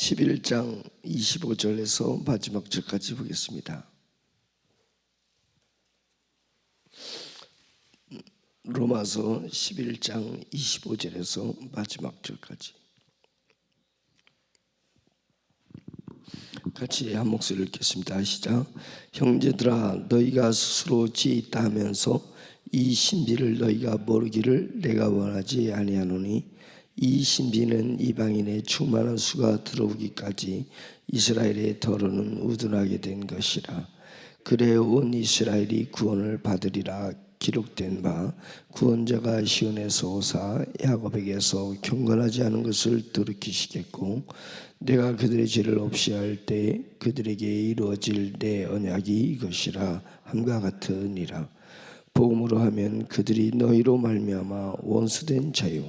11장 25절에서 마지막 절까지 보겠습니다. 로마서 11장 25절에서 마지막 절까지 같이 한 목소리를 읽겠습니다. 시작. 형제들아, 너희가 스스로 지혜있다 하면서 이 신비를 너희가 모르기를 내가 원하지 아니하노니, 이 신비는 이방인의 충만한 수가 들어오기까지 이스라엘의 더러는 우둔하게 된 것이라. 그래 온 이스라엘이 구원을 받으리라 기록된 바, 구원자가 시온에서 오사 야곱에게서 경건하지 않은 것을 돌이키시겠고, 내가 그들의 죄를 없이 할 때 그들에게 이루어질 내 언약이 이것이라 함과 같으니라. 복음으로 하면 그들이 너희로 말미암아 원수된 자유,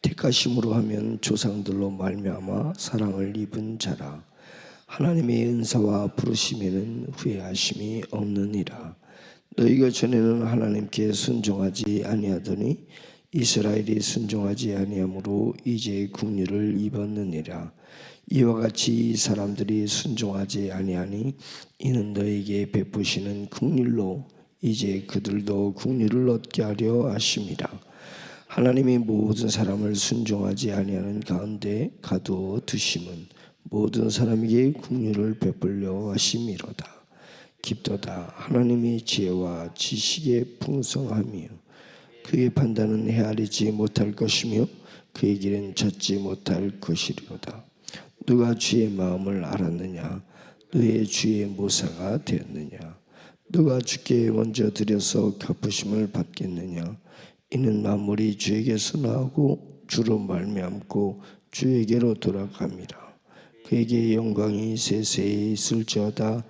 택하심으로 하면 조상들로 말미암아 사랑을 입은 자라. 하나님의 은사와 부르심에는 후회하심이 없느니라. 너희가 전에는 하나님께 순종하지 아니하더니 이스라엘이 순종하지 아니하므로 이제 국류를 입었느니라. 이와 같이 이 사람들이 순종하지 아니하니 이는 너희에게 베푸시는 국률로 이제 그들도 국류를 얻게 하려 하심이라. 하나님이 모든 사람을 순종하지 아니하는 가운데 가두어 두심은 모든 사람에게 국류를 베풀려 하심이로다. 깊도다. 하나님이 지혜와 지식의 풍성함이요 그의 판단은 헤아리지 못할 것이며 그의 길은 찾지 못할 것이리로다. 누가 주의 마음을 알았느냐? 너의 주의 모사가 되었느냐? 누가 주께 먼저 드려서 갚으심을 받겠느냐? 이는 만물이 주에게서 나오고 주로 말미암고 주에게로 돌아갑니다. 그에게 영광이 세세히 있을지어다.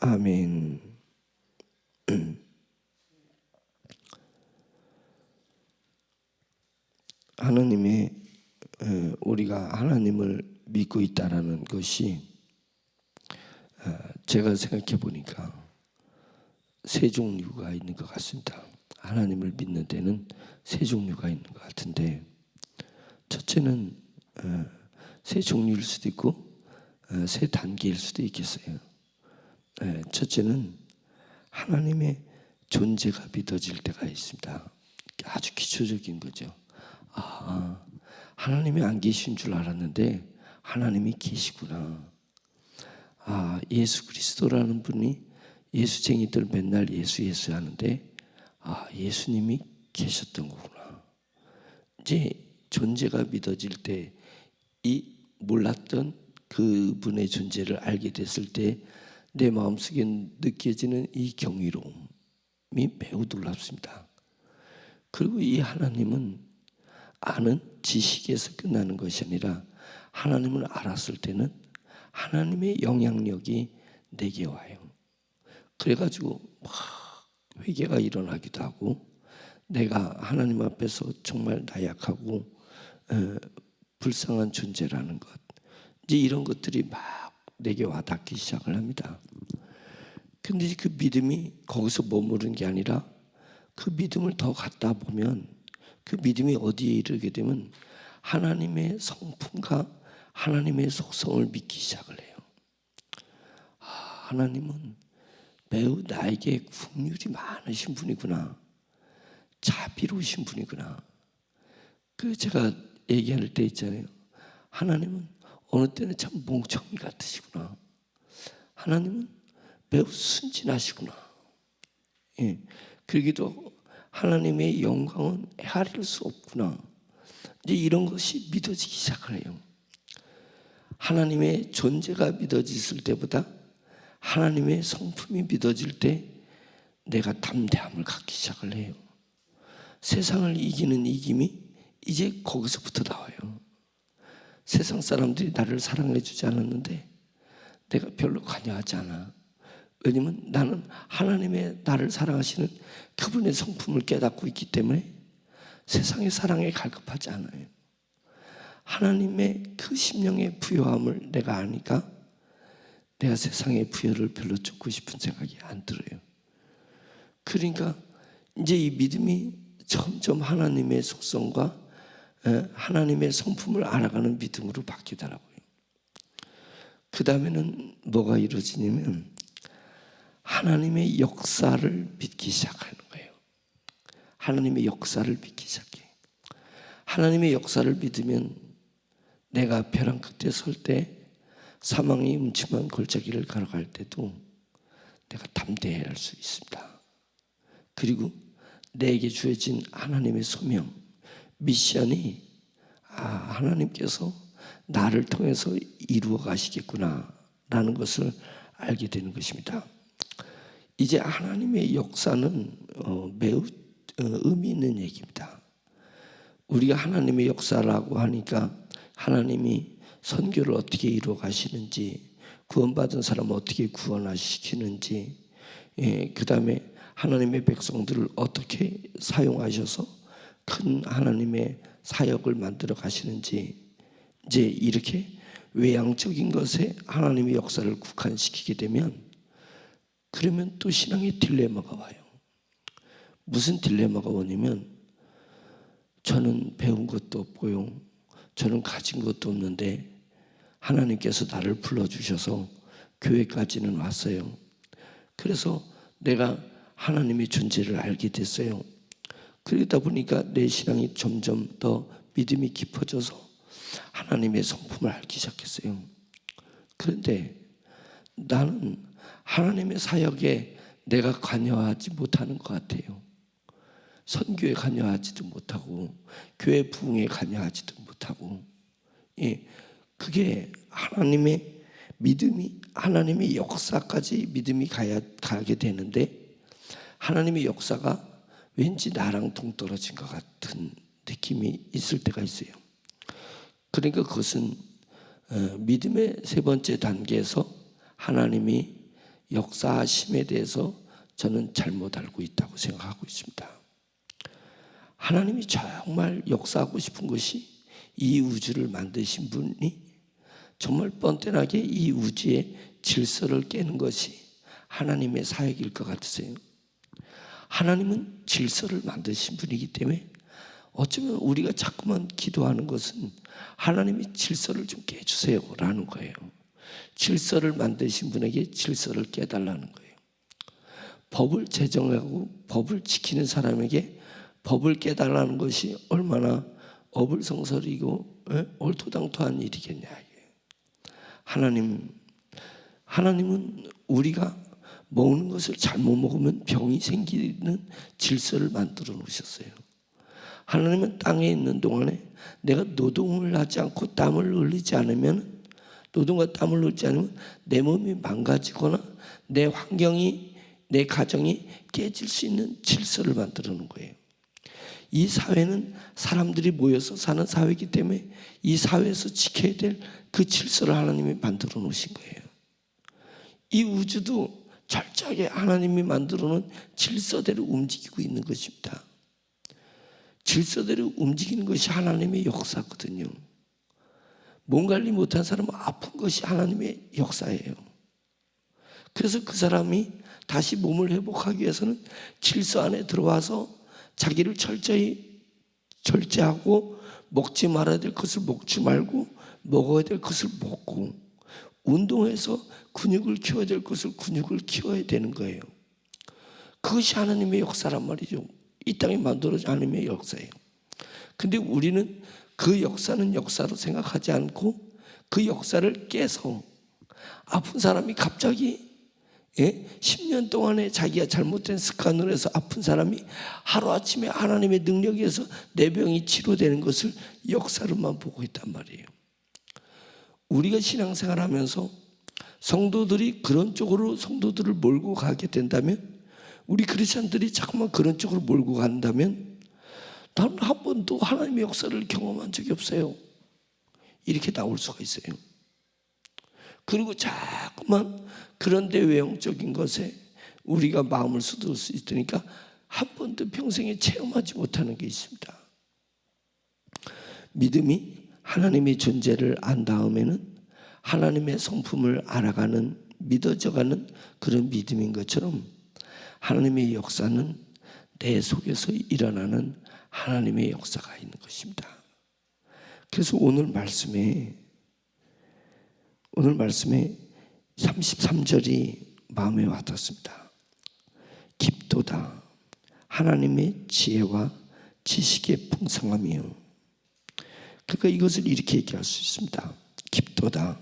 아멘. 우리가 하나님을 믿고 있다라는 것이 제가 생각해 보니까 세 종류가 있는 것 같습니다. 하나님을 믿는 데는 세 종류가 있는 것 같은데, 첫째는 세 종류일 수도 있고 세 단계일 수도 있겠어요. 첫째는 하나님의 존재가 믿어질 때가 있습니다. 아주 기초적인 거죠. 하나님이 안 계신 줄 알았는데 하나님이 계시구나. 예수 그리스도라는 분이, 예수쟁이들 맨날 예수 하는데 예수님이 계셨던 거구나. 이제 존재가 믿어질 때, 이 몰랐던 그분의 존재를 알게 됐을 때 내 마음속에 느껴지는 이 경이로움이 매우 놀랍습니다. 그리고 이 하나님은 아는 지식에서 끝나는 것이 아니라, 하나님을 알았을 때는 하나님의 영향력이 내게 와요. 그래가지고 막 회개가 일어나기도 하고, 내가 하나님 앞에서 정말 나약하고 불쌍한 존재라는 것, 이제 이런 것들이 막 내게 와닿기 시작을 합니다. 근데 그 믿음이 거기서 머무르는 게 아니라, 그 믿음을 더 갖다 보면 그 믿음이 어디에 이르게 되면 하나님의 성품과 하나님의 속성을 믿기 시작을 해요. 하나님은 매우 나에게 긍휼이 많으신 분이구나, 자비로우신 분이구나. 그 제가 얘기할 때 있잖아요. 하나님은 어느 때는 참 멍청이 같으시구나. 하나님은 매우 순진하시구나. 그러기도 하나님의 영광은 헤아릴 수 없구나. 이제 이런 것이 믿어지기 시작을 해요. 하나님의 존재가 믿어졌을 때보다 하나님의 성품이 믿어질 때 내가 담대함을 갖기 시작을 해요. 세상을 이기는 이김이 이제 거기서부터 나와요. 세상 사람들이 나를 사랑해 주지 않았는데 내가 별로 관여하지 않아. 왜냐면 나는 하나님의 나를 사랑하시는 그분의 성품을 깨닫고 있기 때문에 세상의 사랑에 갈급하지 않아요. 하나님의 그 심령의 부요함을 내가 아니까 내가 세상의 부여를 별로 쫓고 싶은 생각이 안 들어요. 그러니까 이제 이 믿음이 점점 하나님의 속성과 하나님의 성품을 알아가는 믿음으로 바뀌더라고요. 그 다음에는 뭐가 이루어지냐면 하나님의 역사를 믿기 시작하는 거예요. 하나님의 역사를 믿기 시작해. 하나님의 역사를 믿으면 내가 벼랑 끝에 설 때, 사망의 음침한 골짜기를 걸어갈 때도 내가 담대해야 할 수 있습니다. 그리고 내게 주어진 하나님의 소명, 미션이 하나님께서 나를 통해서 이루어 가시겠구나 라는 것을 알게 되는 것입니다. 이제 하나님의 역사는 매우 의미 있는 얘기입니다. 우리가 하나님의 역사라고 하니까 하나님이 선교를 어떻게 이루어 가시는지, 구원받은 사람을 어떻게 구원하시키는지, 그 다음에 하나님의 백성들을 어떻게 사용하셔서 큰 하나님의 사역을 만들어 가시는지, 이제 이렇게 외향적인 것에 하나님의 역사를 국한시키게 되면, 그러면 또 신앙의 딜레마가 와요. 무슨 딜레마가 오냐면, 저는 배운 것도 없고요, 저는 가진 것도 없는데 하나님께서 나를 불러주셔서 교회까지는 왔어요. 그래서 내가 하나님의 존재를 알게 됐어요. 그러다 보니까 내 신앙이 점점 더 믿음이 깊어져서 하나님의 성품을 알기 시작했어요. 그런데 나는 하나님의 사역에 내가 관여하지 못하는 것 같아요. 선교에 관여하지도 못하고 교회 부흥에 관여하지도 못하고, 그게 하나님의 믿음이, 하나님의 역사까지 믿음이 가게 되는데, 하나님의 역사가 왠지 나랑 동떨어진 것 같은 느낌이 있을 때가 있어요. 그러니까 그것은 믿음의 세 번째 단계에서 하나님이 역사하심에 대해서 저는 잘못 알고 있다고 생각하고 있습니다. 하나님이 정말 역사하고 싶은 것이 이 우주를 만드신 분이 정말 뻔뻔하게 이 우주의 질서를 깨는 것이 하나님의 사역일 것 같으세요? 하나님은 질서를 만드신 분이기 때문에 어쩌면 우리가 자꾸만 기도하는 것은 하나님이 질서를 좀 깨주세요 라는 거예요. 질서를 만드신 분에게 질서를 깨달라는 거예요. 법을 제정하고 법을 지키는 사람에게 법을 깨달라는 것이 얼마나 어불성설이고 얼토당토한 일이겠냐. 하나님은 우리가 먹는 것을 잘못 먹으면 병이 생기는 질서를 만들어 놓으셨어요. 하나님은 땅에 있는 동안에 내가 노동을 하지 않고 땀을 흘리지 않으면, 노동과 땀을 흘리지 않으면 내 몸이 망가지거나 내 환경이, 내 가정이 깨질 수 있는 질서를 만들어 놓은 거예요. 이 사회는 사람들이 모여서 사는 사회이기 때문에 이 사회에서 지켜야 될 그 질서를 하나님이 만들어 놓으신 거예요. 이 우주도 철저하게 하나님이 만들어 놓은 질서대로 움직이고 있는 것입니다. 질서대로 움직이는 것이 하나님의 역사거든요. 몸 관리 못한 사람은 아픈 것이 하나님의 역사예요. 그래서 그 사람이 다시 몸을 회복하기 위해서는 질서 안에 들어와서 자기를 철저히 절제하고, 먹지 말아야 될 것을 먹지 말고 먹어야 될 것을 먹고, 운동해서 근육을 키워야 될 것을 근육을 키워야 되는 거예요. 그것이 하나님의 역사란 말이죠. 이 땅에 만들어진 하나님의 역사예요. 근데 우리는 그 역사는 역사로 생각하지 않고 그 역사를 깨서 아픈 사람이 갑자기 10년 동안에 자기가 잘못된 습관으로 해서 아픈 사람이 하루아침에 하나님의 능력에 의해서 내 병이 치료되는 것을 역사로만 보고 있단 말이에요. 우리가 신앙생활하면서 성도들이 그런 쪽으로 성도들을 몰고 가게 된다면, 우리 크리스천들이 자꾸만 그런 쪽으로 몰고 간다면, 나는 한 번도 하나님의 역사를 경험한 적이 없어요, 이렇게 나올 수가 있어요. 그리고 자꾸만 그런데 외형적인 것에 우리가 마음을 쏟을 수 있으니까 한 번도 평생에 체험하지 못하는 게 있습니다. 믿음이 하나님의 존재를 안 다음에는 하나님의 성품을 알아가는, 믿어져가는 그런 믿음인 것처럼, 하나님의 역사는 내 속에서 일어나는 하나님의 역사가 있는 것입니다. 그래서 오늘 말씀에 오늘 말씀에 33절이 마음에 와닿습니다. 깊도다 하나님의 지혜와 지식의 풍성함이요. 그러니까 이것을 이렇게 얘기할 수 있습니다. 깊도다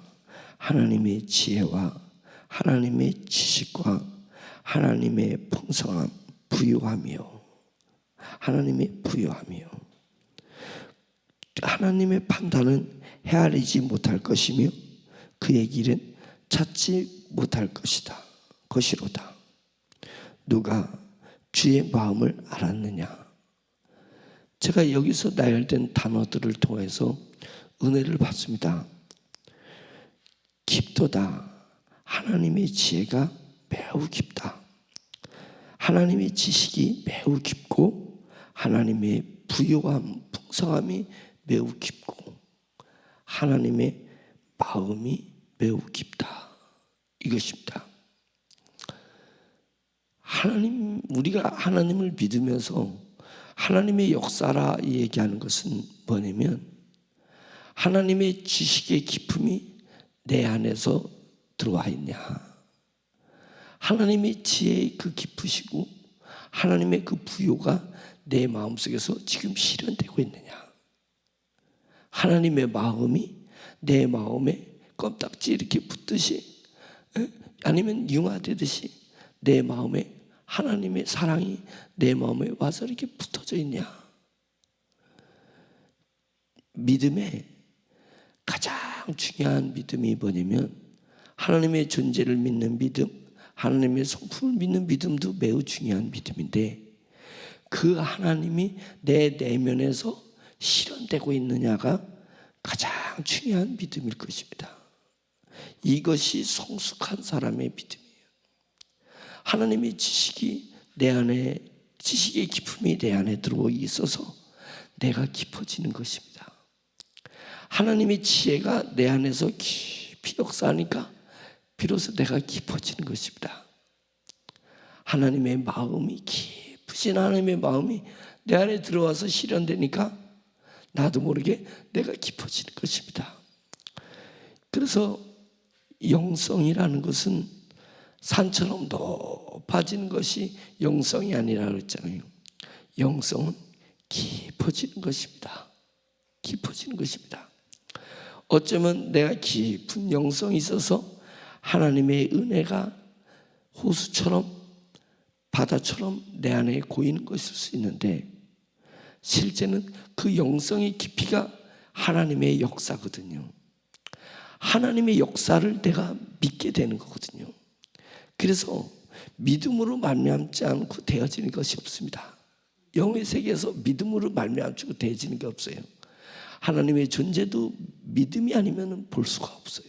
하나님의 지혜와 하나님의 지식과 하나님의 풍성함, 부유함이요. 하나님의 부유함이요. 하나님의 판단은 헤아리지 못할 것이며 그의 길은 찾지 못할 것이로다. 누가 주의 마음을 알았느냐. 제가 여기서 나열된 단어들을 통해서 은혜를 받습니다. 깊도다. 하나님의 지혜가 매우 깊다. 하나님의 지식이 매우 깊고 하나님의 부유함, 풍성함이 매우 깊고 하나님의 마음이 매우 깊다. 이것입니다. 우리가 하나님을 믿으면서 하나님의 역사라 얘기하는 것은 뭐냐면 하나님의 지식의 깊음이 내 안에서 들어와 있냐. 하나님의 지혜의 그 깊으시고 하나님의 그 부요가 내 마음속에서 지금 실현되고 있느냐. 하나님의 마음이 내 마음에 껌딱지 이렇게 붙듯이 아니면 융화되듯이 내 마음에 하나님의 사랑이 내 마음에 와서 이렇게 붙어져 있냐. 믿음의 가장 중요한 믿음이 뭐냐면 하나님의 존재를 믿는 믿음, 하나님의 성품을 믿는 믿음도 매우 중요한 믿음인데 그 하나님이 내 내면에서 실현되고 있느냐가 가장 중요한 믿음일 것입니다. 이것이 성숙한 사람의 믿음이에요. 하나님의 지식이 내 안에, 지식의 깊음이 내 안에 들어오고 있어서 내가 깊어지는 것입니다. 하나님의 지혜가 내 안에서 깊이 역사하니까 비로소 내가 깊어지는 것입니다. 하나님의 마음이 깊으신 하나님의 마음이 내 안에 들어와서 실현되니까 나도 모르게 내가 깊어지는 것입니다. 그래서 영성이라는 것은 산처럼 높아지는 것이 영성이 아니라 그랬잖아요. 영성은 깊어지는 것입니다. 깊어지는 것입니다. 어쩌면 내가 깊은 영성이 있어서 하나님의 은혜가 호수처럼 바다처럼 내 안에 고이는 것일 수 있는데 실제는 그 영성의 깊이가 하나님의 역사거든요. 하나님의 역사를 내가 믿게 되는 거거든요. 그래서 믿음으로 말미암지 않고 되어지는 것이 없습니다. 영의 세계에서 믿음으로 말미암고 되어지는 게 없어요. 하나님의 존재도 믿음이 아니면 볼 수가 없어요.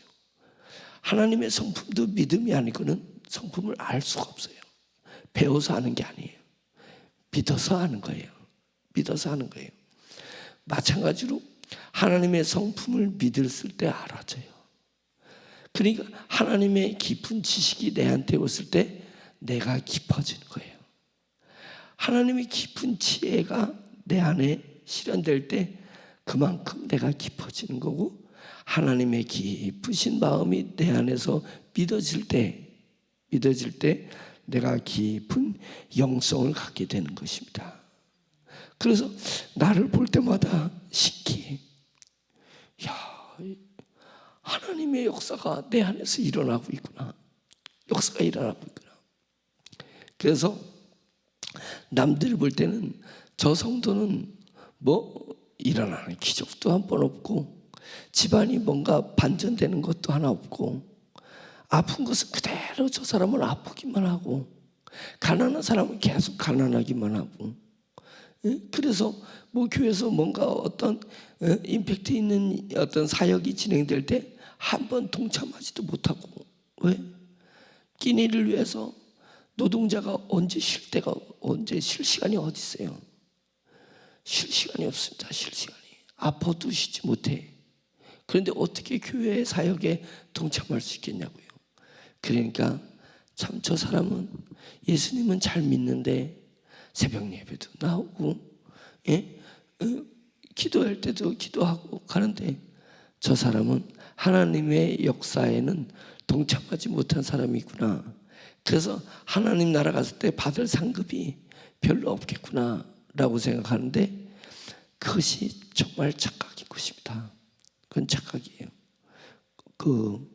하나님의 성품도 믿음이 아니고는 성품을 알 수가 없어요. 배워서 아는 게 아니에요. 믿어서 아는 거예요. 믿어서 하는 거예요. 마찬가지로 하나님의 성품을 믿었을 때 알아져요. 그러니까 하나님의 깊은 지식이 내한테 왔을 때 내가 깊어지는 거예요. 하나님의 깊은 지혜가 내 안에 실현될 때 그만큼 내가 깊어지는 거고 하나님의 깊으신 마음이 내 안에서 믿어질 때 내가 깊은 영성을 갖게 되는 것입니다. 그래서 나를 볼 때마다 신기해. 하나님의 역사가 내 안에서 일어나고 있구나. 역사가 일어나고 있구나. 그래서 남들이 볼 때는 저 성도는 일어나는 기적도 한 번 없고 집안이 뭔가 반전되는 것도 하나 없고 아픈 것은 그대로 저 사람은 아프기만 하고 가난한 사람은 계속 가난하기만 하고 그래서 교회에서 뭔가 어떤 임팩트 있는 어떤 사역이 진행될 때 한 번 동참하지도 못하고 왜? 끼니를 위해서 노동자가 언제 쉴 시간이 어디 있어요? 쉴 시간이 없습니다. 쉴 시간이. 아파도 쉬지 못해. 그런데 어떻게 교회의 사역에 동참할 수 있겠냐고요. 그러니까 참 저 사람은 예수님은 잘 믿는데 새벽 예배도 나오고 기도할 때도 기도하고 가는데 저 사람은 하나님의 역사에는 동참하지 못한 사람이구나. 그래서 하나님 나라 갔을 때 받을 상급이 별로 없겠구나 라고 생각하는데, 그것이 정말 착각인 것입니다. 그건 착각이에요. 그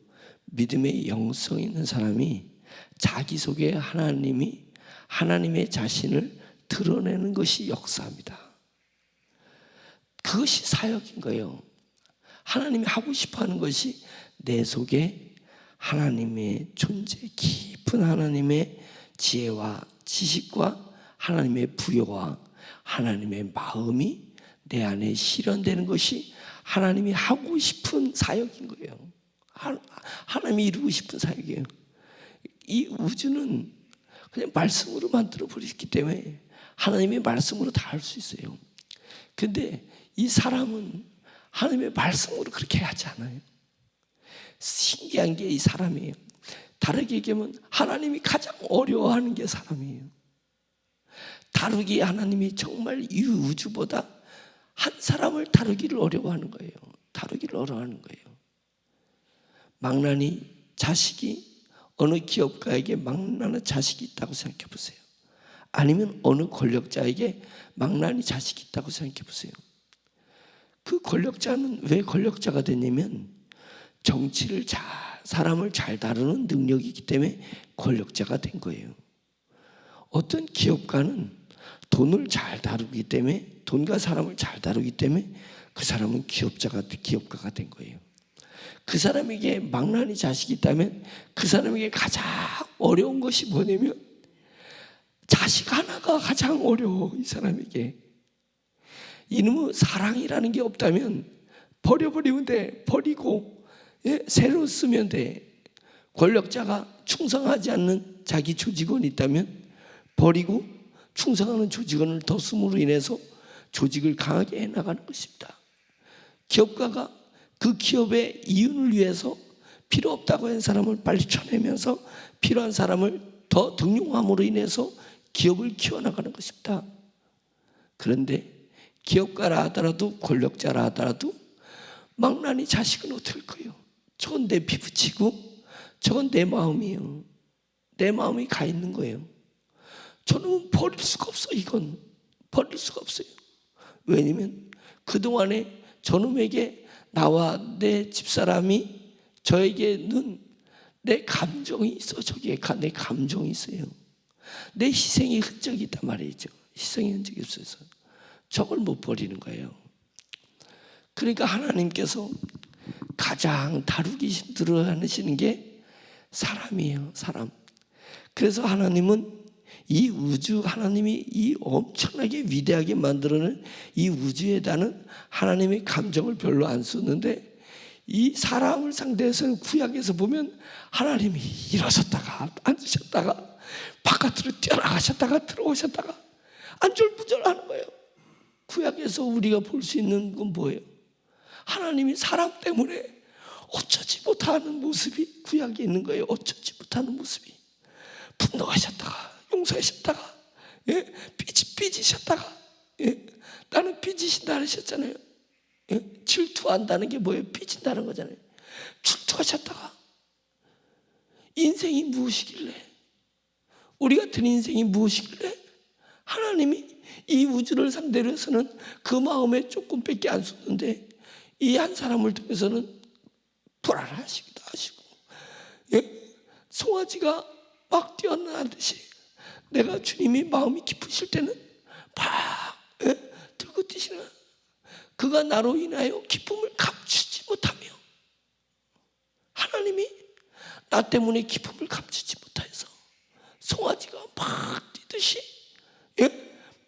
믿음의 영성 있는 사람이 자기 속에 하나님의 자신을 드러내는 것이 역사입니다. 그것이 사역인 거예요. 하나님이 하고 싶어하는 것이 내 속에 하나님의 존재, 깊은 하나님의 지혜와 지식과 하나님의 부여와 하나님의 마음이 내 안에 실현되는 것이 하나님이 하고 싶은 사역인 거예요. 하나님이 이루고 싶은 사역이에요. 이 우주는 그냥 말씀으로 만들어 버렸기 때문에 하나님의 말씀으로 다 할 수 있어요. 근데 이 사람은 하나님의 말씀으로 그렇게 하지 않아요. 신기한 게 이 사람이에요. 다르게 얘기하면 하나님이 가장 어려워하는 게 사람이에요. 다루기 하나님이 정말 이 우주보다 한 사람을 다루기를 어려워하는 거예요. 다루기를 어려워하는 거예요. 망나니 자식이 어느 기업가에게 망나니 자식이 있다고 생각해 보세요. 아니면 어느 권력자에게 망나니 자식이 있다고 생각해 보세요. 그 권력자는 왜 권력자가 됐냐면 정치를 사람을 잘 다루는 능력이 있기 때문에 권력자가 된 거예요. 어떤 기업가는 돈을 잘 다루기 때문에, 돈과 사람을 잘 다루기 때문에 그 사람은 기업가가 된 거예요. 그 사람에게 망나니 자식이 있다면 그 사람에게 가장 어려운 것이 뭐냐면 자식 하나가 가장 어려워. 이 사람에게 이놈의 사랑이라는 게 없다면 버려버리면 돼. 버리고 새로 쓰면 돼. 권력자가 충성하지 않는 자기 조직원이 있다면 버리고 충성하는 조직원을 더 씀으로 인해서 조직을 강하게 해나가는 것입니다. 기업가가 그 기업의 이윤을 위해서 필요 없다고 한 사람을 빨리 쳐내면서 필요한 사람을 더 등용함으로 인해서 기업을 키워나가는 것입니다. 그런데 기업가라 하더라도 권력자라 하더라도 망나니 자식은 어떨 거예요? 저건 내 피부치고 저건 내 마음이에요. 내 마음이 가 있는 거예요. 저는 버릴 수가 없어. 이건 버릴 수가 없어요. 왜냐면 그동안에 저놈에게 나와 내 집사람이 저에게는 내 감정이 있어. 저기에 내 감정이 있어요. 내 희생의 흔적이 있단 말이죠. 희생의 흔적이 없어서 저걸 못 버리는 거예요. 그러니까 하나님께서 가장 다루기 힘들어하시는 게 사람이에요. 사람. 그래서 하나님은 이 우주, 하나님이 이 엄청나게 위대하게 만들어낸 이 우주에다는 하나님의 감정을 별로 안 썼는데, 이 사람을 상대해서는 구약에서 보면 하나님이 일어섰다가 앉으셨다가 바깥으로 뛰어나가셨다가 들어오셨다가 안절부절하는 거예요. 구약에서 우리가 볼 수 있는 건 뭐예요? 하나님이 사람 때문에 어쩌지 못하는 모습이 구약에 있는 거예요. 어쩌지 못하는 모습이. 분노하셨다가 용서하셨다가 삐지셨다가 나는 삐지신다 하셨잖아요. 질투한다는 게 뭐예요? 삐진다는 거잖아요. 질투하셨다가 인생이 무엇이길래, 우리 같은 인생이 무엇이길래 하나님이 이 우주를 상대로 해서는 그 마음에 조금밖에 안 쏟는데 이 한 사람을 통해서는 불안하시기도 하시고 송아지가 막 뛰어나듯이 내가 주님이 마음이 깊으실 때는 막 들고 뛰시는, 그가 나로 인하여 기쁨을 감추지 못하며, 하나님이 나 때문에 기쁨을 감추지 못해서 송아지가 막 뛰듯이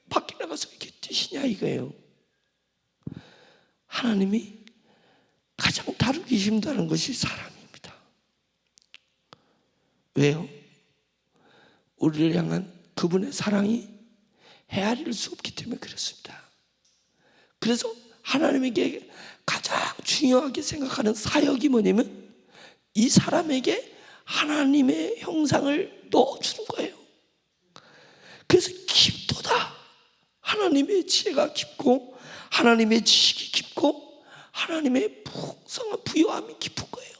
밖에 나가서 이렇게 뛰시냐 이거예요. 하나님이 가장 다루기 힘든 것이 사람입니다. 왜요? 우리를 향한 그분의 사랑이 헤아릴 수 없기 때문에 그렇습니다. 그래서 하나님에게 가장 중요하게 생각하는 사역이 뭐냐면 이 사람에게 하나님의 형상을 넣어주는 거예요. 그래서 깊도다. 하나님의 지혜가 깊고 하나님의 지식이 깊고 하나님의 풍성한 부요함이 깊은 거예요.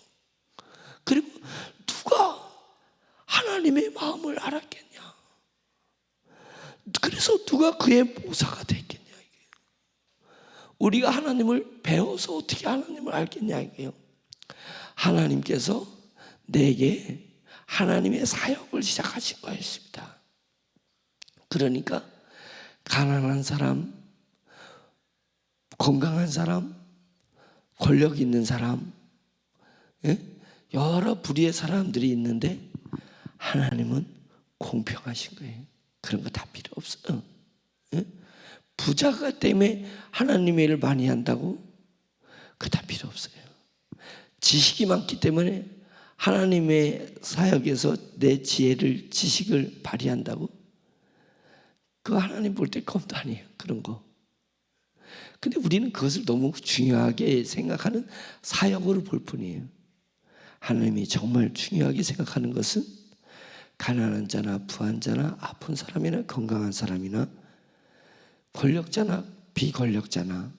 그리고 누가 하나님의 마음을 알았겠냐? 그래서 누가 그의 모사가 됐겠냐 이게요. 우리가 하나님을 배워서 어떻게 하나님을 알겠냐 이게요. 하나님께서 내게 하나님의 사역을 시작하신 것입니다. 그러니까 가난한 사람, 건강한 사람, 권력 있는 사람, 여러 부류의 사람들이 있는데 하나님은 공평하신 거예요. 그런 거 다 필요 없어요. 부자가 때문에 하나님의 일을 많이 한다고? 그거 다 필요 없어요. 지식이 많기 때문에 하나님의 사역에서 내 지식을 발휘한다고? 그거 하나님 볼 때 껌도 아니에요. 그런 거. 근데 우리는 그것을 너무 중요하게 생각하는 사역으로 볼 뿐이에요. 하나님이 정말 중요하게 생각하는 것은 가난한 자나 부한 자나 아픈 사람이나 건강한 사람이나 권력자나 비권력자나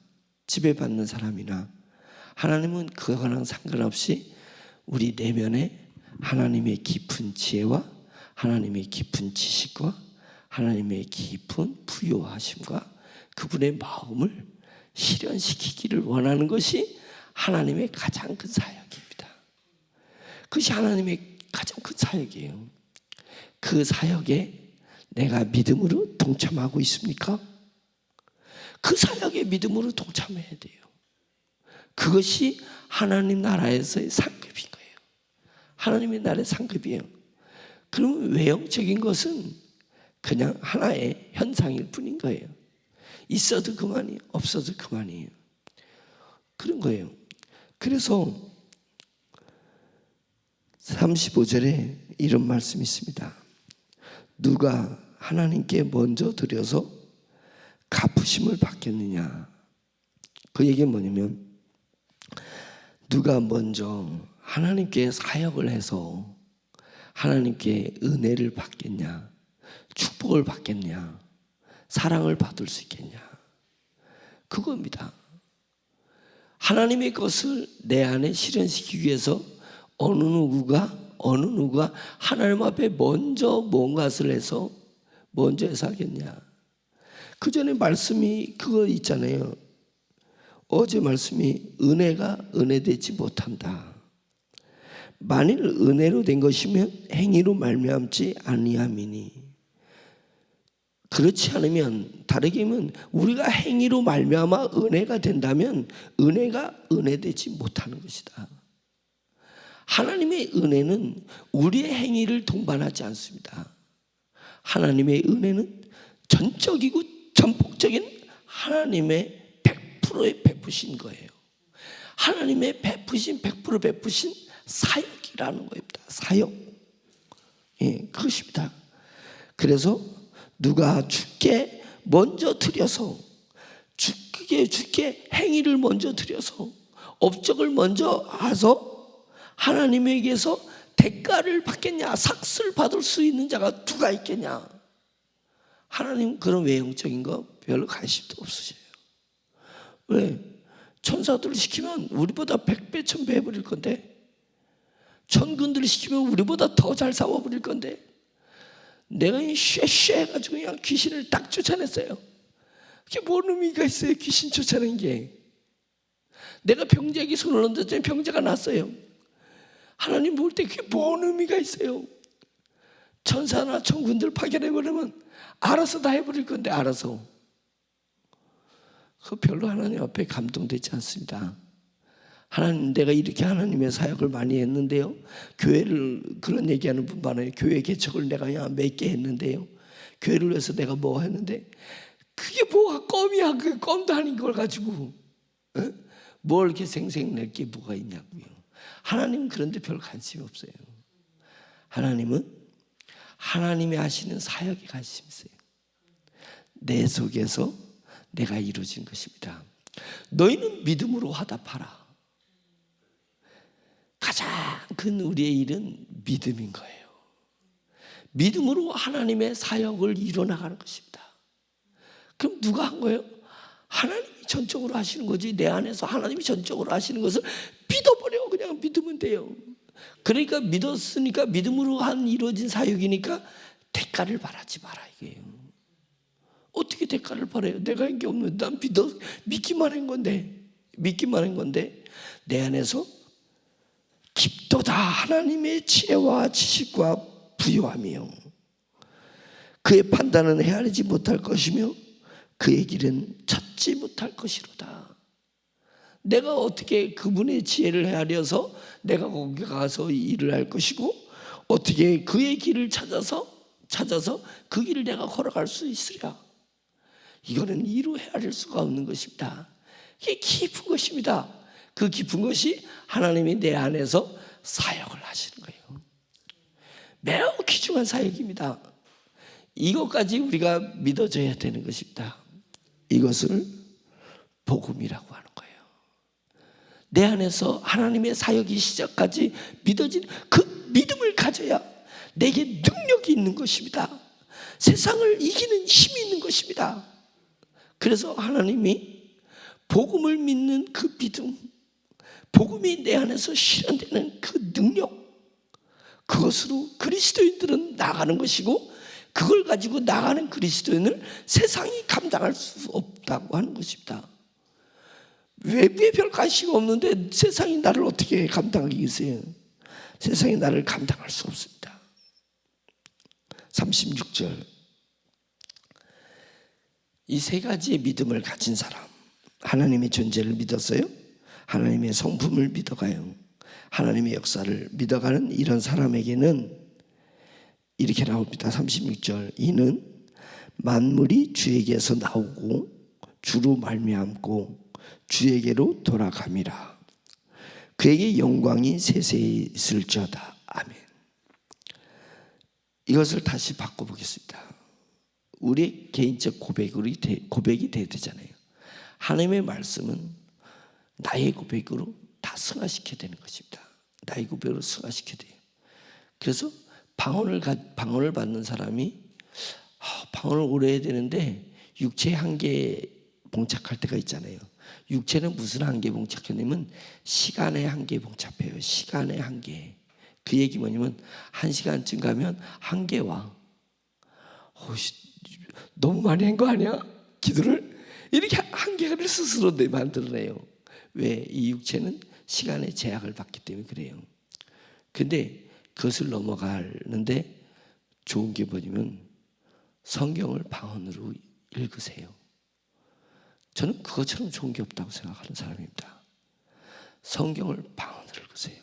지배받는 사람이나 하나님은 그거랑 상관없이 우리 내면에 하나님의 깊은 지혜와 하나님의 깊은 지식과 하나님의 깊은 부요하심과 그분의 마음을 실현시키기를 원하는 것이 하나님의 가장 큰 사역입니다. 그것이 하나님의 가장 큰 사역이에요. 그 사역에 내가 믿음으로 동참하고 있습니까? 그 사역에 믿음으로 동참해야 돼요. 그것이 하나님 나라에서의 상급인 거예요. 하나님의 나라의 상급이에요. 그러면 외형적인 것은 그냥 하나의 현상일 뿐인 거예요. 있어도 그만이에요. 없어도 그만이에요. 그런 거예요. 그래서 35절에 이런 말씀이 있습니다. 누가 하나님께 먼저 드려서 갚으심을 받겠느냐. 그 얘기는 뭐냐면 누가 먼저 하나님께 사역을 해서 하나님께 은혜를 받겠냐, 축복을 받겠냐, 사랑을 받을 수 있겠냐. 그겁니다. 하나님의 것을 내 안에 실현시키기 위해서 어느 누구가 하나님 앞에 먼저 뭔가를 해서 먼저 해서 하겠냐. 그 전에 말씀이 그거 있잖아요. 어제 말씀이 은혜가 은혜되지 못한다. 만일 은혜로 된 것이면 행위로 말미암지 아니함이니. 그렇지 않으면 다르게 하면 우리가 행위로 말미암아 은혜가 된다면 은혜가 은혜되지 못하는 것이다. 하나님의 은혜는 우리의 행위를 동반하지 않습니다. 하나님의 은혜는 전적이고 전폭적인 하나님의 100%의 베푸신 거예요. 하나님의 베푸신 100% 베푸신 사역이라는 겁니다. 사역. 그것입니다. 그래서 누가 주께 먼저 드려서 주께 행위를 먼저 드려서 업적을 먼저 해서 하나님에게서 대가를 받겠냐, 삭스를 받을 수 있는 자가 누가 있겠냐. 하나님 그런 외형적인 거 별로 관심도 없으셔요. 왜? 천사들을 시키면 우리보다 100배 1000배 해버릴 건데, 천군들을 시키면 우리보다 더 잘 싸워버릴 건데, 내가 쉐쉐 해가지고 그냥 귀신을 딱 쫓아냈어요. 그게 뭔 의미가 있어요? 귀신 쫓아낸 게. 내가 병자에게 손을 얹었더니 병자가 났어요. 하나님 볼 때 그게 뭔 의미가 있어요? 천사나 천군들 파견해버리면 알아서 다 해버릴 건데, 알아서. 그 별로 하나님 앞에 감동되지 않습니다. 하나님, 내가 이렇게 하나님의 사역을 많이 했는데요, 교회를, 그런 얘기하는 분 많아요. 교회 개척을 내가 몇 개 했는데요, 교회를 위해서 내가 뭐 했는데, 그게 뭐가 껌이야. 그 껌도 아닌 걸 가지고 뭘 이렇게 생색낼 게 뭐가 있냐고요. 하나님은 그런데 별 관심이 없어요. 하나님은 하나님이 하시는 사역에 관심이 있어요. 내 속에서 내가 이루어진 것입니다. 너희는 믿음으로 화답하라. 가장 큰 우리의 일은 믿음인 거예요. 믿음으로 하나님의 사역을 이뤄나가는 것입니다. 그럼 누가 한 거예요? 하나님이 전적으로 하시는 거지, 내 안에서 하나님이 전적으로 하시는 것을 믿어버려. 그냥 믿으면 돼요. 그러니까 믿었으니까, 믿음으로 한 이루어진 사역이니까 대가를 바라지 마라 이게요. 어떻게 대가를 바라요? 내가 한 게 없는데, 난 믿기만 한 건데 내 안에서 깊도다 하나님의 지혜와 지식과 부요함이요, 그의 판단은 헤아리지 못할 것이며 그의 길은 찾지 못할 것이로다. 내가 어떻게 그분의 지혜를 헤아려서 내가 거기 가서 일을 할 것이고, 어떻게 그의 길을 찾아서 그 길을 내가 걸어갈 수 있으랴. 이거는 이루 헤아릴 수가 없는 것입니다. 이게 깊은 것입니다. 그 깊은 것이 하나님이 내 안에서 사역을 하시는 거예요. 매우 귀중한 사역입니다. 이것까지 우리가 믿어져야 되는 것입니다. 이것을 복음이라고 하는 거예요. 내 안에서 하나님의 사역이 시작까지 믿어진 그 믿음을 가져야 내게 능력이 있는 것입니다. 세상을 이기는 힘이 있는 것입니다. 그래서 하나님이 복음을 믿는 그 믿음, 복음이 내 안에서 실현되는 그 능력, 그것으로 그리스도인들은 나가는 것이고, 그걸 가지고 나가는 그리스도인을 세상이 감당할 수 없다고 하는 것입니다. 외부에 별 관심 없는데 세상이 나를 어떻게 감당하겠어요? 세상이 나를 감당할 수 없습니다. 36절, 이 세 가지의 믿음을 가진 사람, 하나님의 존재를 믿었어요. 하나님의 성품을 믿어가요. 하나님의 역사를 믿어가는 이런 사람에게는 이렇게 나옵니다. 36절, 이는 만물이 주에게서 나오고 주로 말미암고 주에게로 돌아감이라. 그에게 영광이 세세히 있을지어다. 아멘. 이것을 다시 바꿔보겠습니다. 우리의 개인적 고백이 돼야 되잖아요. 하나님의 말씀은 나의 고백으로 다 승화시켜야 되는 것입니다. 나의 고백으로 승화시켜야 돼요. 그래서 방언을 받는 사람이 방언을 오래 해야 되는데 육체의 한계에 봉착할 때가 있잖아요. 육체는 무슨 한계에 봉착하냐면 시간의 한계에 봉착해요. 시간의 한계. 그 얘기 뭐냐면 1시간쯤 가면 한계와 너무 많이 한 거 아니야? 기도를 이렇게 한계를 스스로 만들어내요. 왜? 이 육체는 시간의 제약을 받기 때문에 그래요. 근데 그것을 넘어가는데 좋은 게 뭐냐면 성경을 방언으로 읽으세요. 저는 그것처럼 좋은 게 없다고 생각하는 사람입니다. 성경을 방언으로 읽으세요.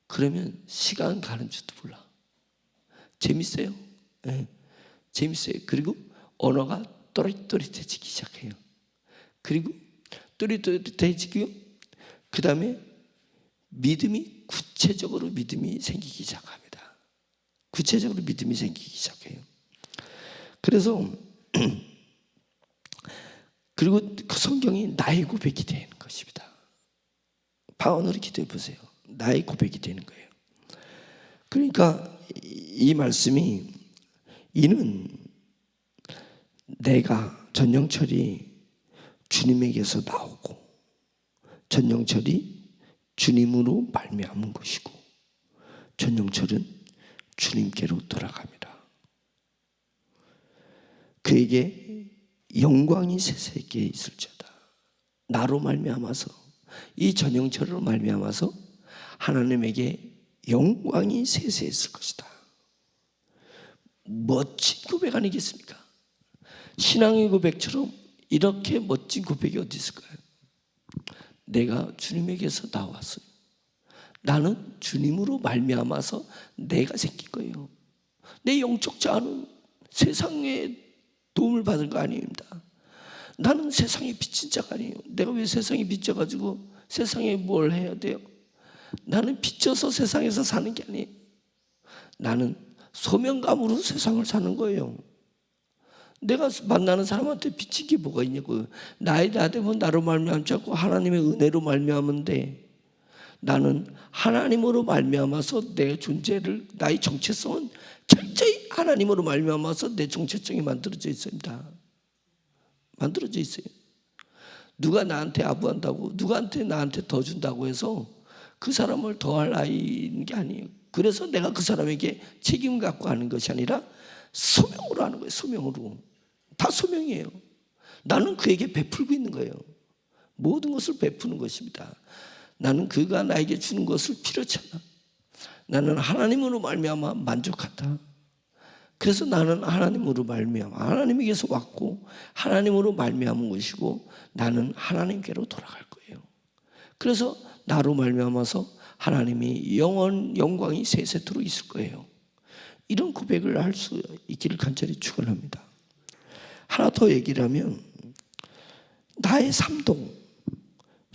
그러면 시간 가는 줄도 몰라. 재밌어요. 네, 재밌어요. 그리고 언어가 또릿또릿해지기 시작해요. 그리고 또릿또릿해지고요. 그 다음에 믿음이 구체적으로 믿음이 생기기 시작합니다. 구체적으로 믿음이 생기기 시작해요. 그래서 그리고 그 성경이 나의 고백이 되는 것입니다. 방언으로 기도해 보세요. 나의 고백이 되는 거예요. 그러니까 이 말씀이, 이는 내가 전영철이 주님에게서 나오고 전영철이 주님으로 말미암은 것이고 전영철은 주님께로 돌아갑니다. 그에게 영광이 세세에 있을지어다. 나로 말미암아서, 이 전영철로 말미암아서 하나님에게 영광이 세세에 있을 것이다. 멋진 고백 아니겠습니까? 신앙의 고백처럼 이렇게 멋진 고백이 어디 있을까요? 내가 주님에게서 나왔어요. 나는 주님으로 말미암아서 내가 생긴 거예요. 내 영적 자아는 세상의 도움을 받은 거 아닙니다. 나는 세상에 비친 자가 아니에요. 내가 왜 세상에 비쳐가지고 세상에 뭘 해야 돼요? 나는 비쳐서 세상에서 사는 게 아니에요. 나는 소명감으로 세상을 사는 거예요. 내가 만나는 사람한테 비친 게 뭐가 있냐고요. 나이 다 되면 나로 말미암지 않고 하나님의 은혜로 말미암은데, 나는 하나님으로 말미암아서 내 존재를, 나의 정체성은 철저히 하나님으로 말미암아서 내 정체성이 만들어져 있습니다. 만들어져 있어요. 누가 나한테 아부한다고, 누구한테 나한테 더 준다고 해서 그 사람을 더할 나이인 게 아니에요. 그래서 내가 그 사람에게 책임을 갖고 하는 것이 아니라 소명으로 하는 거예요. 소명으로. 다 소명이에요. 나는 그에게 베풀고 있는 거예요. 모든 것을 베푸는 것입니다. 나는 그가 나에게 주는 것을 필요치 않아. 나는 하나님으로 말미암아 만족한다. 그래서 나는 하나님으로 말미암아 하나님에게서 왔고 하나님으로 말미암은 것이고 나는 하나님께로 돌아갈 거예요. 그래서 나로 말미암아서 하나님이 영광이 세세토록 있을 거예요. 이런 고백을 할 수 있기를 간절히 축원합니다. 하나 더 얘기를 하면 나의 삶도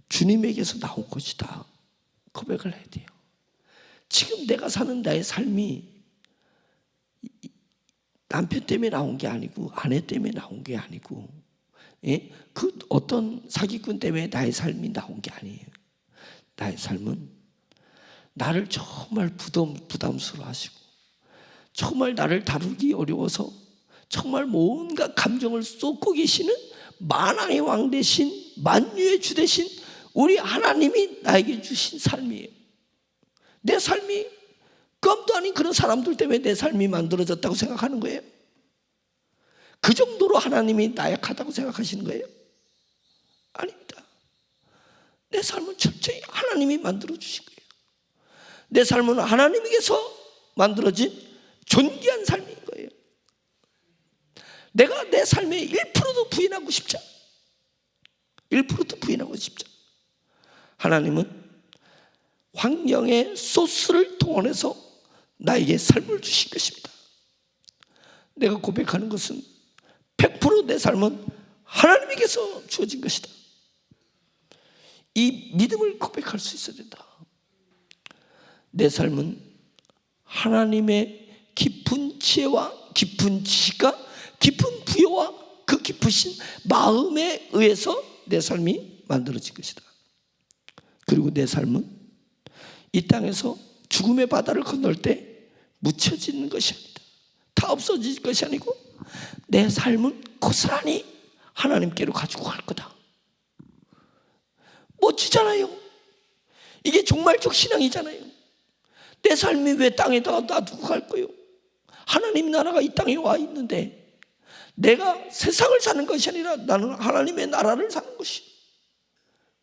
주님에게서 나온 것이다. 고백을 해야 돼요. 지금 내가 사는 나의 삶이 남편 때문에 나온 게 아니고 아내 때문에 나온 게 아니고 그 어떤 사기꾼 때문에 나의 삶이 나온 게 아니에요. 나의 삶은 나를 정말 부담스러워 하시고 정말 나를 다루기 어려워서 정말 뭔가 감정을 쏟고 계시는 만왕의 왕 대신 만유의 주 대신 우리 하나님이 나에게 주신 삶이에요. 내 삶이 껌도 아닌 그런 사람들 때문에 내 삶이 만들어졌다고 생각하는 거예요? 그 정도로 하나님이 나약하다고 생각하시는 거예요? 아닙니다. 내 삶은 철저히 하나님이 만들어 주신 거예요. 내 삶은 하나님에게서 만들어진 존귀한 삶인 거예요. 내가 내 삶에 1%도 부인하고 싶지 않아요. 1%도 부인하고 싶지 않아요. 하나님은 환경의 소스를 동원해서 나에게 삶을 주신 것입니다. 내가 고백하는 것은 100% 내 삶은 하나님에게서 주어진 것이다. 이 믿음을 고백할 수 있어야 된다. 내 삶은 하나님의 깊은 지혜와 깊은 지식과 깊은 부여와 그 깊으신 마음에 의해서 내 삶이 만들어진 것이다. 그리고 내 삶은 이 땅에서 죽음의 바다를 건널 때 묻혀지는 것이 아니다. 다 없어질 것이 아니고 내 삶은 고스란히 하나님께로 가지고 갈 거다. 멋지잖아요. 이게 종말적 신앙이잖아요. 내 삶이 왜 땅에다가 놔두고 갈 거예요? 하나님 나라가 이 땅에 와 있는데 내가 세상을 사는 것이 아니라 나는 하나님의 나라를 사는 것이.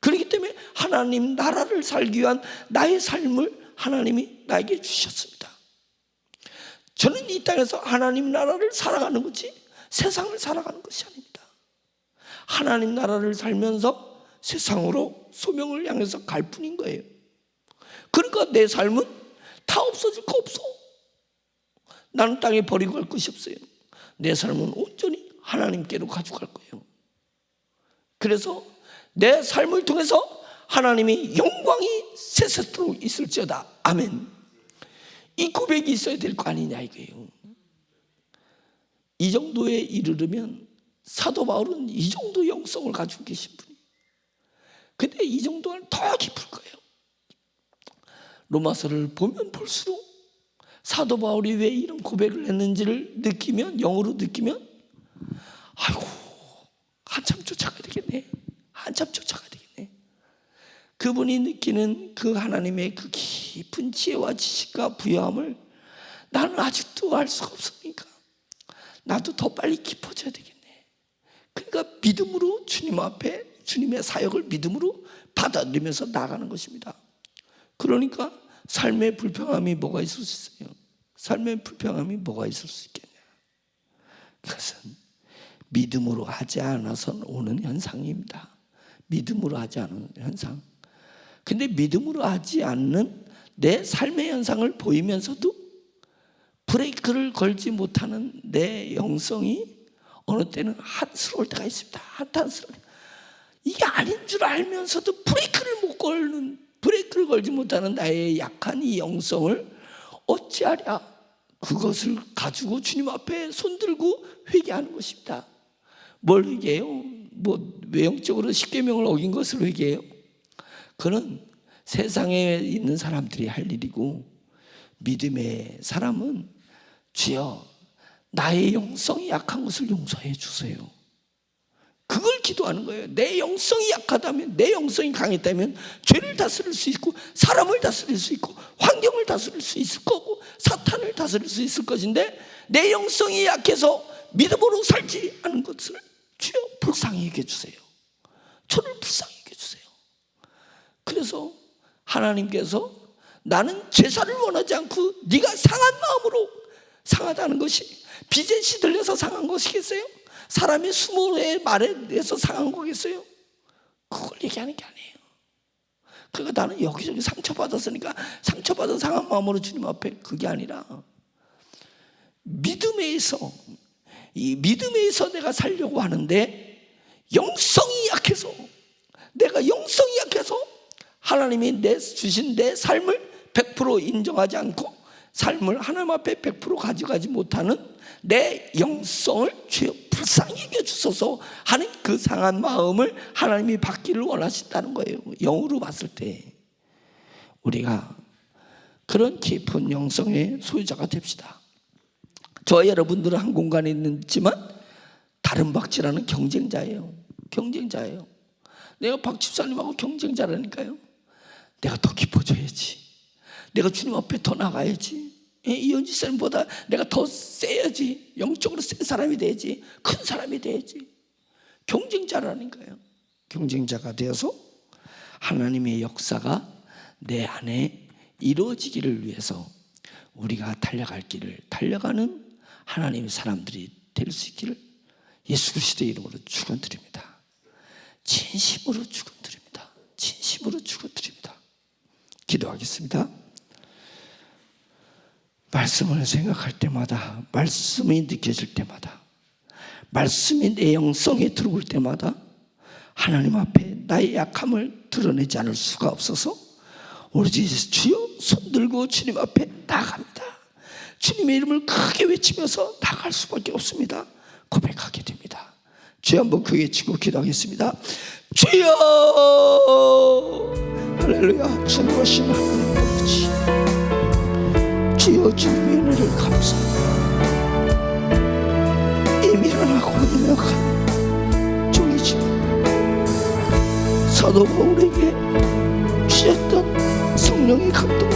그렇기 때문에 하나님 나라를 살기 위한 나의 삶을 하나님이 나에게 주셨습니다. 저는 이 땅에서 하나님 나라를 살아가는 거지 세상을 살아가는 것이 아닙니다. 하나님 나라를 살면서 세상으로 소명을 향해서 갈 뿐인 거예요. 그러니까 내 삶은 다 없어질 거 없어. 나는 땅에 버리고 갈 것이 없어요. 내 삶은 온전히 하나님께로 가지고 갈 거예요. 그래서 내 삶을 통해서 하나님이 영광이 세세토록 있을지어다. 아멘. 이 고백이 있어야 될 거 아니냐 이거예요. 이 정도에 이르르면 사도 바울은 이 정도 영성을 가지고 계신 분이에요. 근데 이 정도는 더 깊을 거예요. 로마서를 보면 볼수록 사도 바울이 왜 이런 고백을 했는지를 느끼면, 영으로 느끼면 아이고 한참 쫓아가야 되겠네. 한참 쫓아가야 되겠네. 그분이 느끼는 그 하나님의 그 깊은 지혜와 지식과 부여함을 나는 아직도 알 수가 없으니까 나도 더 빨리 깊어져야 되겠네. 그러니까 믿음으로 주님 앞에 주님의 사역을 믿음으로 받아들이면서 나가는 것입니다. 그러니까 삶의 불평함이 뭐가 있을 수 있어요? 삶의 불평함이 뭐가 있을 수 있겠냐? 그것은 믿음으로 하지 않아서 오는 현상입니다. 믿음으로 하지 않은 현상. 근데 믿음으로 하지 않는 내 삶의 현상을 보이면서도 브레이크를 걸지 못하는 내 영성이 어느 때는 한스러울 때가 있습니다. 한탄스러울 때. 이게 아닌 줄 알면서도 브레이크를 걸지 못하는 나의 약한 이 영성을 어찌하랴. 그것을 가지고 주님 앞에 손들고 회개하는 것입니다. 뭘 회개해요? 뭐 외형적으로 십계명을 어긴 것을 회개해요? 그는 세상에 있는 사람들이 할 일이고, 믿음의 사람은 주여 나의 영성이 약한 것을 용서해 주세요. 그걸 기도하는 거예요. 내 영성이 약하다면, 내 영성이 강했다면 죄를 다스릴 수 있고 사람을 다스릴 수 있고 환경을 다스릴 수 있을 거고 사탄을 다스릴 수 있을 것인데, 내 영성이 약해서 믿음으로 살지 않은 것을 주여 불쌍히 여겨주세요. 저를 불쌍히 여겨주세요. 그래서 하나님께서 나는 제사를 원하지 않고 네가 상한 마음으로 상하다는 것이 빚에 시들려서 상한 것이겠어요? 사람의 수모의 말에 대해서 상한 거겠어요? 그걸 얘기하는 게 아니에요. 그러니까 나는 여기저기 상처받았으니까 상처받은 상한 마음으로 주님 앞에, 그게 아니라 믿음에서, 이 믿음에서 내가 살려고 하는데 영성이 약해서, 내가 영성이 약해서 하나님이 주신 내 삶을 100% 인정하지 않고 삶을 하나님 앞에 100% 가져가지 못하는 내 영성을 주여 불쌍히 여겨주소서 하는 그 상한 마음을 하나님이 받기를 원하신다는 거예요. 영으로 봤을 때 우리가 그런 깊은 영성의 소유자가 됩시다. 저와 여러분들은 한 공간에 있지만 다른 박지라는 경쟁자예요. 경쟁자예요. 내가 박 집사님하고 경쟁자라니까요. 내가 더 깊어져야지, 내가 주님 앞에 더 나가야지, 이현지 쌤보다 내가 더 세야지, 영적으로 센 사람이 돼야지, 큰 사람이 돼야지. 경쟁자라니까요. 경쟁자가 되어서 하나님의 역사가 내 안에 이루어지기를 위해서 우리가 달려갈 길을 달려가는 하나님의 사람들이 될 수 있기를 예수 그리스도의 이름으로 축원드립니다. 진심으로 축원드립니다. 진심으로 축원드립니다. 기도하겠습니다. 말씀을 생각할 때마다, 말씀이 느껴질 때마다, 말씀이 내 영성에 들어올 때마다 하나님 앞에 나의 약함을 드러내지 않을 수가 없어서 오로지 주여 손들고 주님 앞에 나아갑니다. 주님의 이름을 크게 외치면서 나갈 수밖에 없습니다. 고백하게 됩니다. 주여 한번 크게 외치고 기도하겠습니다. 주여, 할렐루야. 전능하신 하나님 아버지, 주여 주님의 은혜를 감사합니다. 이 미련하고 연약한 종이지만 사도 바울에게 주셨던 성령의 감동을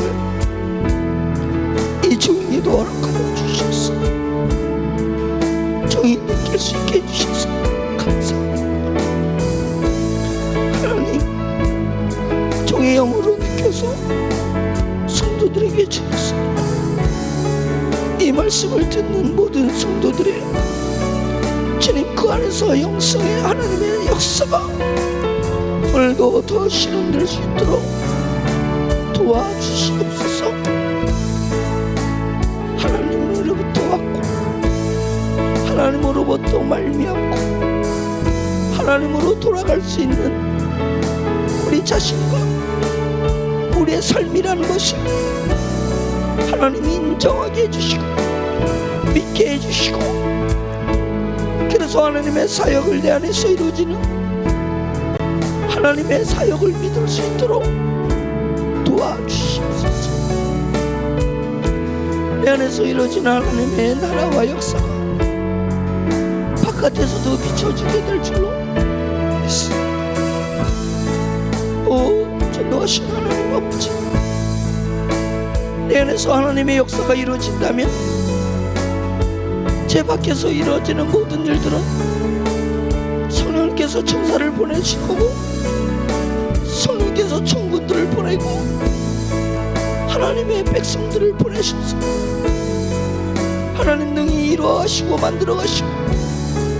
이 종에게도 허락하여 주셔서 종이 느낄 수 있게 해주셔서 감사합니다. 하나님, 종의 영으로 느껴서 성도들에게 주셨습니다. 이 말씀을 듣는 모든 성도들의 주님 그 안에서 영성의 하나님의 역사가 오늘도 더 실현될 수 있도록 도와주시옵소서. 하나님으로부터 왔고 하나님으로부터 말미암고 하나님으로 돌아갈 수 있는 우리 자신과 우리의 삶이라는 것이 하나님이 인정하게 해주시고 믿게 해주시고, 그래서 하나님의 사역을 내 안에서 이루어지는 하나님의 사역을 믿을 수 있도록 도와주시옵소서. 내 안에서 이루어지는 하나님의 나라와 역사가 바깥에서도 비춰지게 될 줄로 믿습니다. 오 전능하신 하나님 아버지, 내 안에서 하나님의 역사가 이루어진다면 제 밖에서 이루어지는 모든 일들은 성령께서 천사를 보내실 거고 성령께서 천군들을 보내고 하나님의 백성들을 보내셔서 하나님 능히 이루어가시고 만들어가시고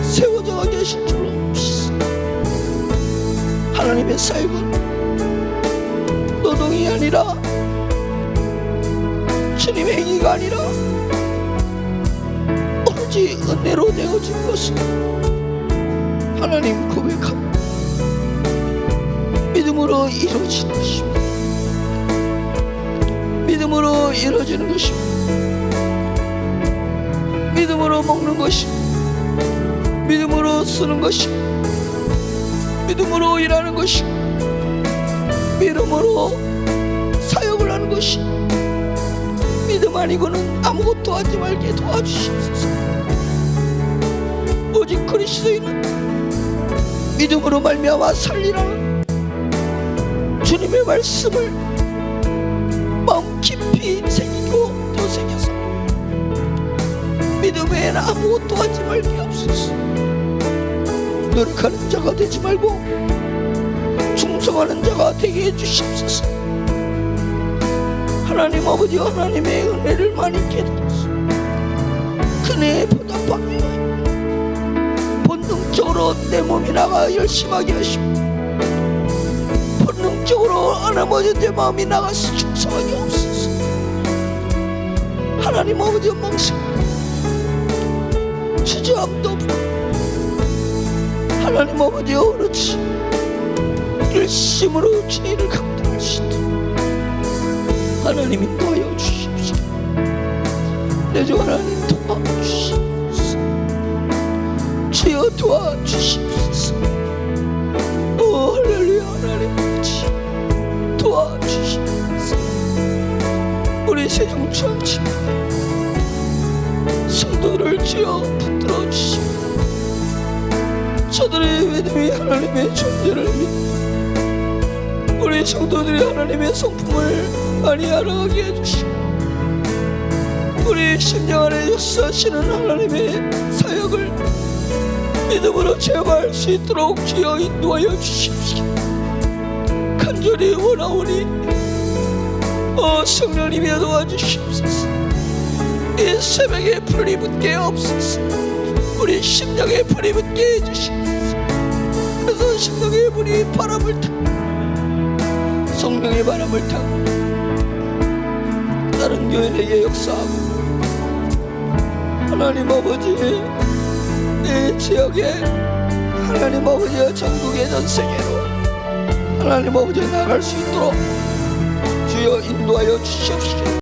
세워져 가게 하실 줄로 믿습니다. 하나님의 사역은 노동이 아니라 주님의 행위가 아니라 오로지 은혜로 되어진 것을 하나님 고백합니다. 믿음으로 이루어지는 것입니다. 믿음으로 이루어지는 것입니다. 믿음으로 먹는 것입니다. 믿음으로 쓰는 것입니다. 믿음으로 일하는 것입니다. 믿음으로 사역을 하는 것입니다. 믿음 아니고는 아무것도 하지 말게 도와주시옵소서. 오직 그리스도인은 믿음으로 말미암아 살리라. 주님의 말씀을 마음 깊이 새기고 또 새겨서 믿음 외에는 아무것도 하지 말게 없소서. 노력하는 자가 되지 말고 충성하는 자가 되게 해주시옵소서. 하나님 아버지, 하나님의 은혜를 많이 깨달아서 그 은혜에 보답하며 본능적으로 내 몸이 나가 열심하게 하시고 본능적으로 하나님 아버지 내 마음이 나가서 충성하게 없어서 하나님 아버지 망신 주저함도 없고 하나님 아버지 어르치 열심으로 죄를 감당할 수 있도록 하나님이 인도하여 주십시오. 내 주 하나님 도와주시옵소서. 주여 도와주시옵소서. 오 할렐루야. 하나님 아버지 도와주시옵소서. 우리 세종처럼 성도를 주여 붙들어 주시고 저들의 믿음이 하나님의 존재를 믿고 우리 성도들이 하나님의 성품을 많이 알아가게 해주시고 우리 심령 안에 역사하시는 하나님의 사역을 믿음으로 제어할 수 있도록 주여 인도하여 주십시오. 간절히 원하오니 성령님이 도와주시옵소서. 이 새벽에 불이 붙게 없소서. 우리 심령에 불이 붙게 해주시옵소서. 그래서 심령의 불이 바람을 타고 성령의 바람을 타고 다른 교인에게 역사하고 하나님 아버지 내 지역에 하나님 아버지와 전국의 전 세계로 하나님 아버지 나갈 수 있도록 주여 인도하여 주시옵시고